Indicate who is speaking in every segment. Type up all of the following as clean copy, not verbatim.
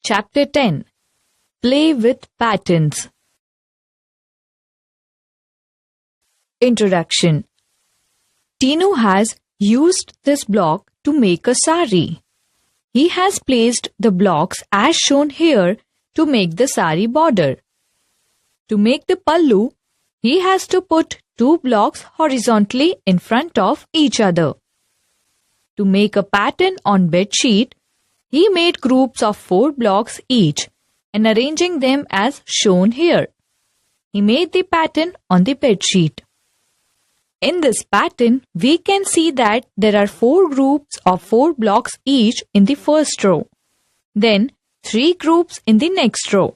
Speaker 1: Chapter 10. Play with Patterns. Introduction. Tinu has used this block to make a sari. He has placed the blocks as shown here to make the sari border. To make the pallu, he has to put two blocks horizontally in front of each other. To make a pattern on bedsheet, he made groups of 4 blocks each and arranging them as shown here. He made the pattern on the bedsheet. In this pattern, we can see that there are 4 groups of 4 blocks each in the first row. Then 3 groups in the next row.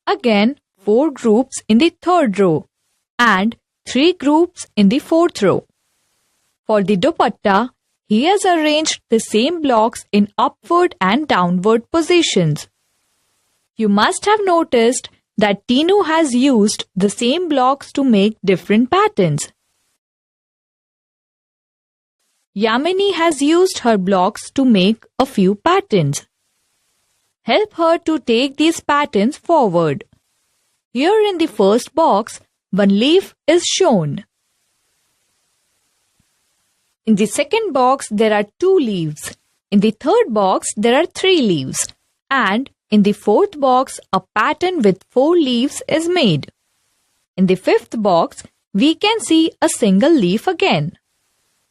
Speaker 1: Again 4 groups in the third row and 3 groups in the fourth row. For the dupatta, he has arranged the same blocks in upward and downward positions. You must have noticed that Tinu has used the same blocks to make different patterns. Yamini has used her blocks to make a few patterns. Help her to take these patterns forward. Here in the first box, one leaf is shown. In the second box, there are 2 leaves. In the third box, there are 3 leaves. And in the fourth box, a pattern with 4 leaves is made. In the fifth box, we can see a single leaf again.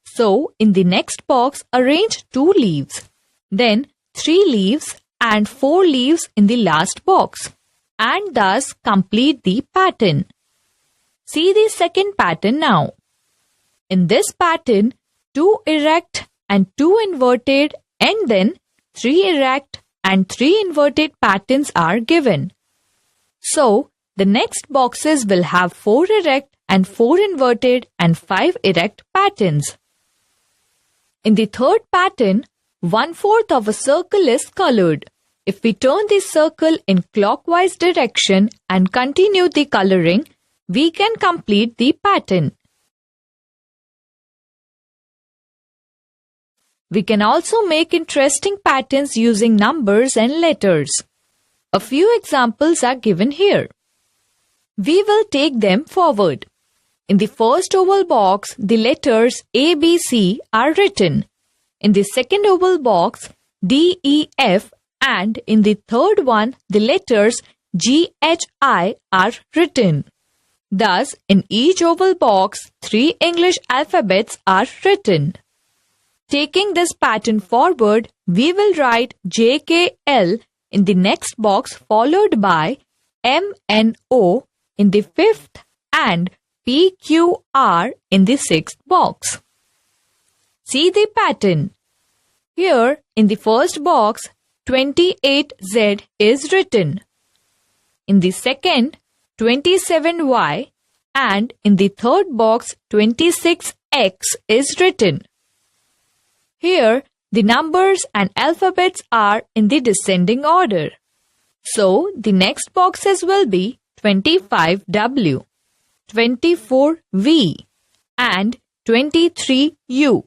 Speaker 1: So, in the next box, arrange 2 leaves. Then 3 leaves and 4 leaves in the last box. And thus complete the pattern. See the second pattern now. In this pattern, 2 erect and 2 inverted and then 3 erect and 3 inverted patterns are given. So, the next boxes will have 4 erect and 4 inverted and 5 erect patterns. In the third pattern, 1/4 of a circle is colored. If we turn the circle in clockwise direction and continue the coloring, we can complete the pattern. We can also make interesting patterns using numbers and letters. A few examples are given here. We will take them forward. In the first oval box, the letters A, B, C are written. In the second oval box, D, E, F, and in the third one, the letters G, H, I are written. Thus, in each oval box, 3 English alphabets are written. Taking this pattern forward, we will write JKL in the next box followed by MNO in the fifth and PQR in the sixth box. See the pattern. Here in the first box, 28Z is written. In the second, 27Y and in the third box, 26X is written. Here, the numbers and alphabets are in the descending order. So, the next boxes will be 25W, 24V, and 23U.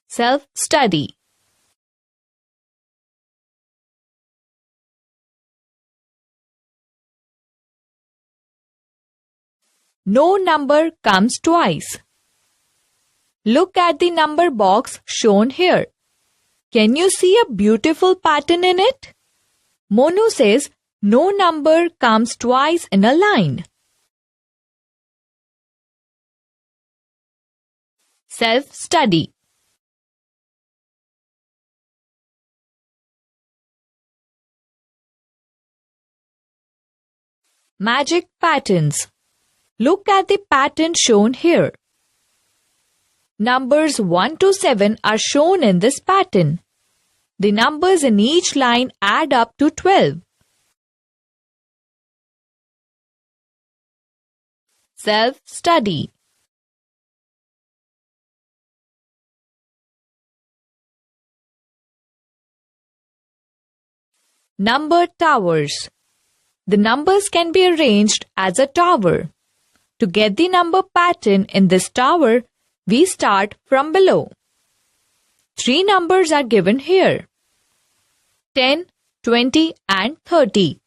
Speaker 1: Self-study. No number comes twice. Look at the number box shown here. Can you see a beautiful pattern in it? Monu says no number comes twice in a line. Self-study. Magic patterns. Look at the pattern shown here. Numbers 1 to 7 are shown in this pattern. The numbers in each line add up to 12. Self-study. Number towers. The numbers can be arranged as a tower. To get the number pattern in this tower, we start from below. three numbers are given here: 10, 20 and 30.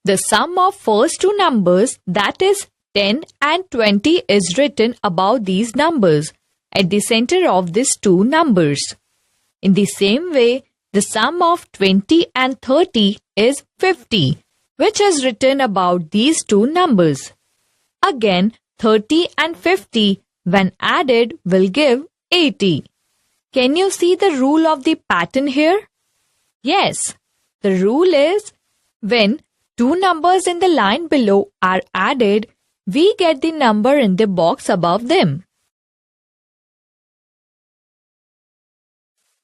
Speaker 1: The sum of first two numbers, that is 10 and 20, is written above these numbers at the center of these two numbers. In the same way, the sum of 20 and 30 is 50, which is written about these two numbers. Again, 30 and 50 when added will give 80. Can you see the rule of the pattern here? Yes, the rule is when two numbers in the line below are added, we get the number in the box above them.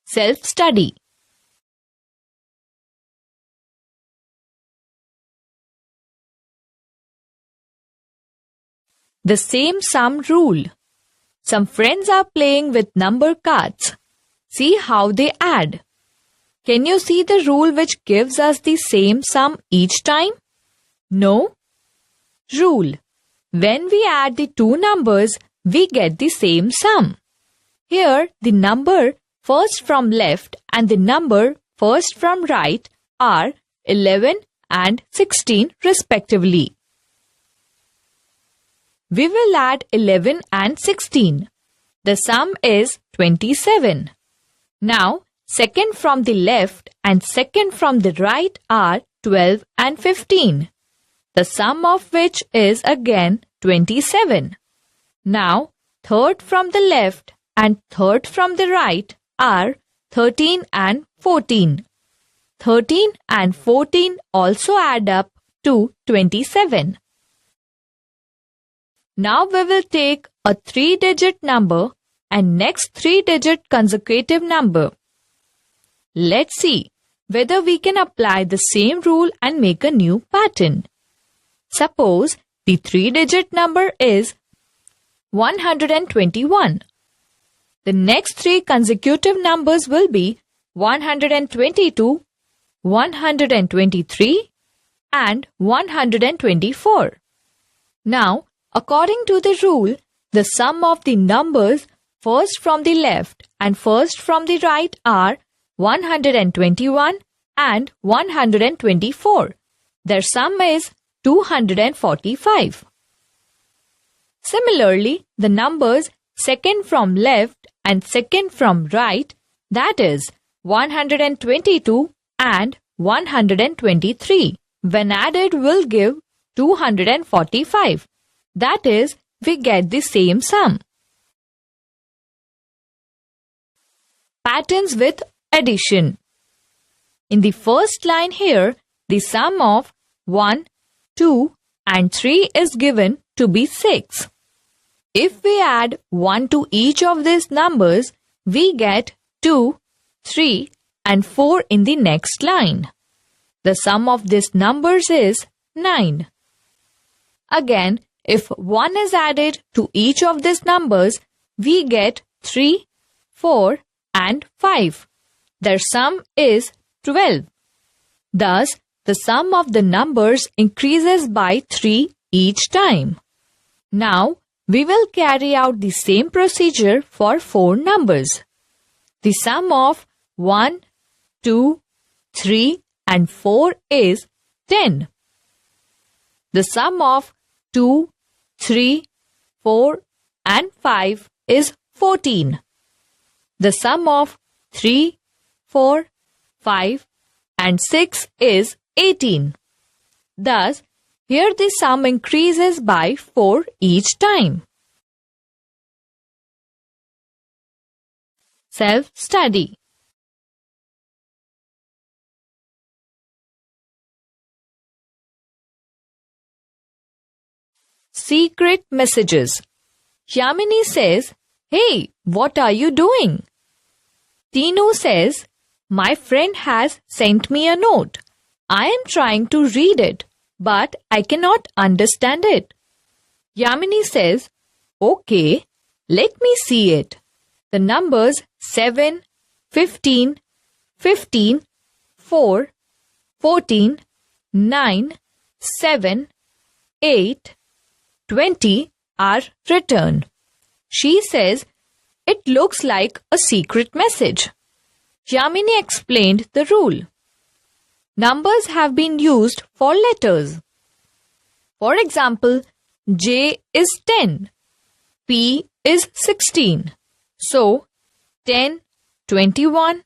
Speaker 1: Self-study. The same sum rule. Some friends are playing with number cards. See how they add. Can you see the rule which gives us the same sum each time? No? Rule. When we add the two numbers, we get the same sum. Here, the number first from left and the number first from right are 11 and 16 respectively. We will add 11 and 16. The sum is 27. Now, second from the left and second from the right are 12 and 15. The sum of which is again 27. Now, third from the left and third from the right are 13 and 14. 13 and 14 also add up to 27. Now we will take a 3-digit number and next 3-digit consecutive number. Let's see whether we can apply the same rule and make a new pattern. Suppose the 3-digit number is 121. The next three consecutive numbers will be 122, 123 and 124. Now, according to the rule, the sum of the numbers first from the left and first from the right are 121 and 124. Their sum is 245. Similarly, the numbers second from left and second from right, that is 122 and 123, when added will give 245. That is, we get the same sum. Patterns with addition. In the first line here, the sum of 1, 2 and 3 is given to be 6. If we add 1 to each of these numbers, we get 2, 3 and 4 in the next line. The sum of these numbers is 9. Again, if 1 is added to each of these numbers, we get 3, 4 and 5. Their sum is 12. Thus, the sum of the numbers increases by 3 each time. Now, we will carry out the same procedure for 4 numbers. The sum of 1, 2, 3 and 4 is 10. The sum of 2, 3, 4 and 5 is 14. The sum of 3, 4, 5 and 6 is 18. Thus, here the sum increases by 4 each time. Self-study. Secret messages. Yamini says, "Hey, what are you doing?" Tinu says, "My friend has sent me a note. I am trying to read it, but I cannot understand it." Yamini says, "Okay, let me see it. The numbers 7, 15, 15, 4, 14, 9, 7, 8, 20 are written." She says, It looks like a secret message. Yamini explained the rule. Numbers have been used for letters. For example, J is 10, P is 16. So, 10, 21,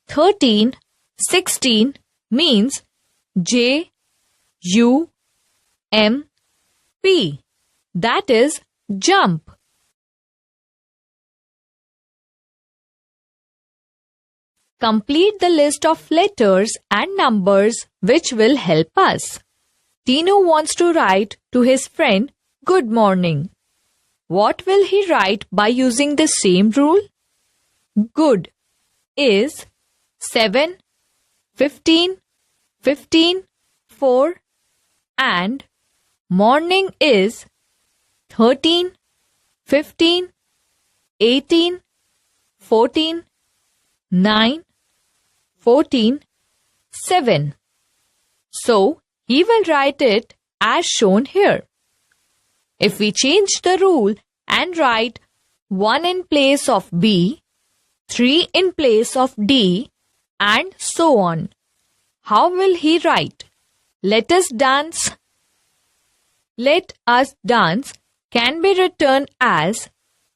Speaker 1: 13, 16 means J, U, M, P. That is jump. Complete the list of letters and numbers which will help us. Tinu wants to write to his friend, "Good morning." What will he write by using the same rule? Good is 7, 15, 15, 4 and morning is 13, 15, 18, 14, 9, 14, 7. So, he will write it as shown here. If we change the rule and write 1 in place of B, 3 in place of D, and so on, how will he write? Let us dance. Let us dance can be written as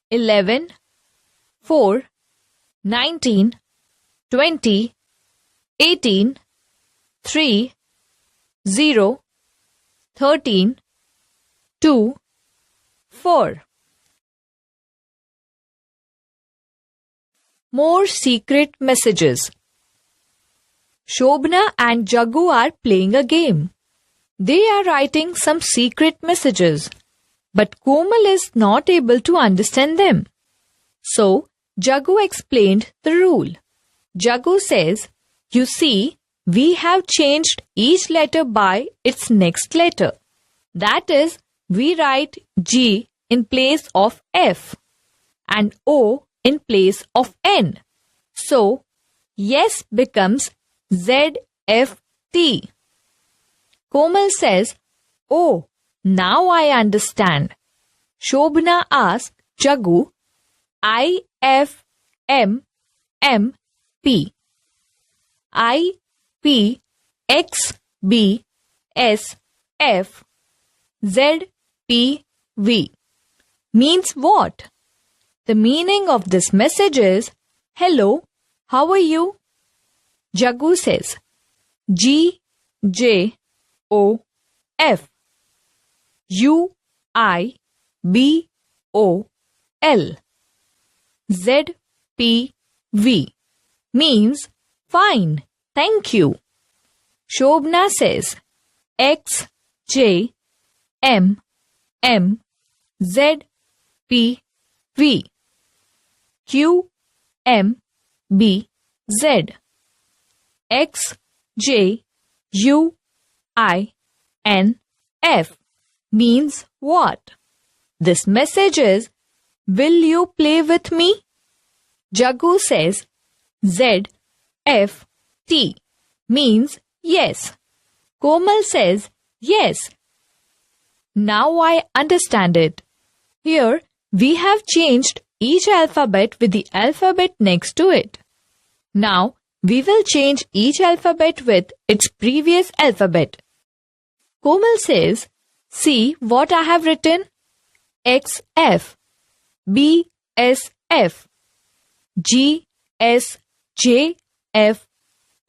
Speaker 1: 11, 4, 19, 20, 18, 3, 0, 13, 2, 4. More secret messages. Shobna and Jagu are playing a game. They are writing some secret messages, but Komal is not able to understand them. So, Jagu explained the rule. Jagu says, "You see, we have changed each letter by its next letter. That is, we write G in place of F and O in place of N. So, yes becomes ZFT." Komal says, "Oh, now I understand." Shobna asked Jagu, IFMMP, IPXBSF, ZPV means what? The meaning of this message is, "Hello, how are you?" Jagu says, GJOF, UIBOL, ZPV means fine, thank you. Shobna says, XJMMZPV, QMBZ, XJUINF means what? This message is, "Will you play with me?" Jagu says, ZFT means yes. Komal says, "Yes. Now I understand it." Here, we have changed each alphabet with the alphabet next to it. Now, we will change each alphabet with its previous alphabet. Komal says, "See what I have written? XF, BSF, GSJF,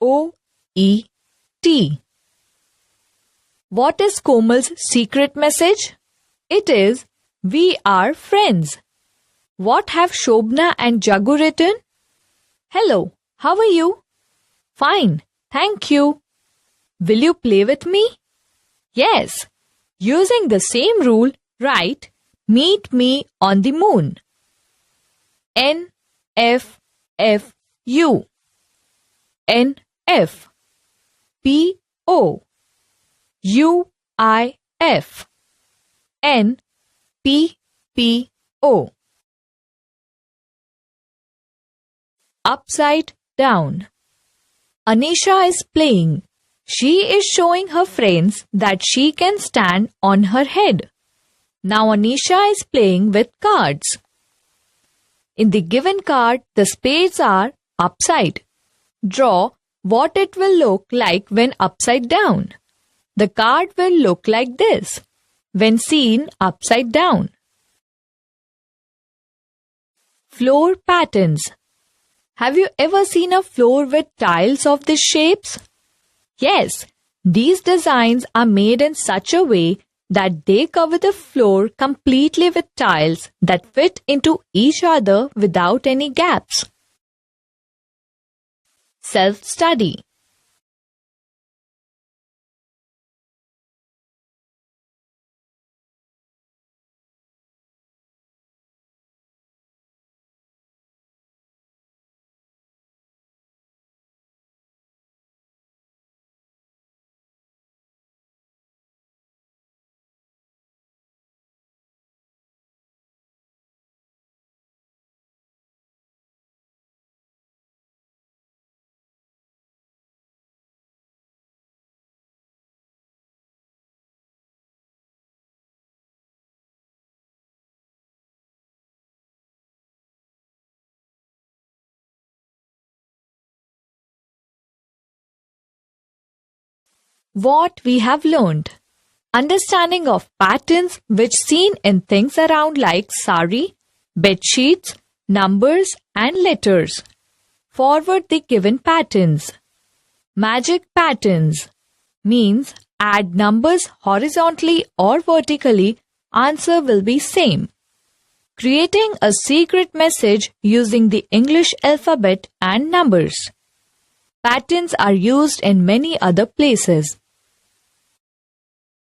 Speaker 1: OET. What is Komal's secret message? It is, "We are friends." What have Shobna and Jagu written? "Hello, how are you?" "Fine, thank you." "Will you play with me?" "Yes." Using the same rule, write, "Meet me on the moon." NFFU, NF, PO, UIF, NPPO. Upside down. Anisha is playing. She is showing her friends that she can stand on her head. Now Anisha is playing with cards. In the given card, the spades are upside. Draw what it will look like when upside down. The card will look like this when seen upside down. Floor patterns. Have you ever seen a floor with tiles of these shapes? Yes, these designs are made in such a way that they cover the floor completely with tiles that fit into each other without any gaps. Self-study. What we have learned. Understanding of patterns which seen in things around like sari, bed sheets, numbers and letters. Forward the given patterns. Magic patterns means add numbers horizontally or vertically, answer will be same. Creating a secret message using the English alphabet and numbers. Patterns are used in many other places.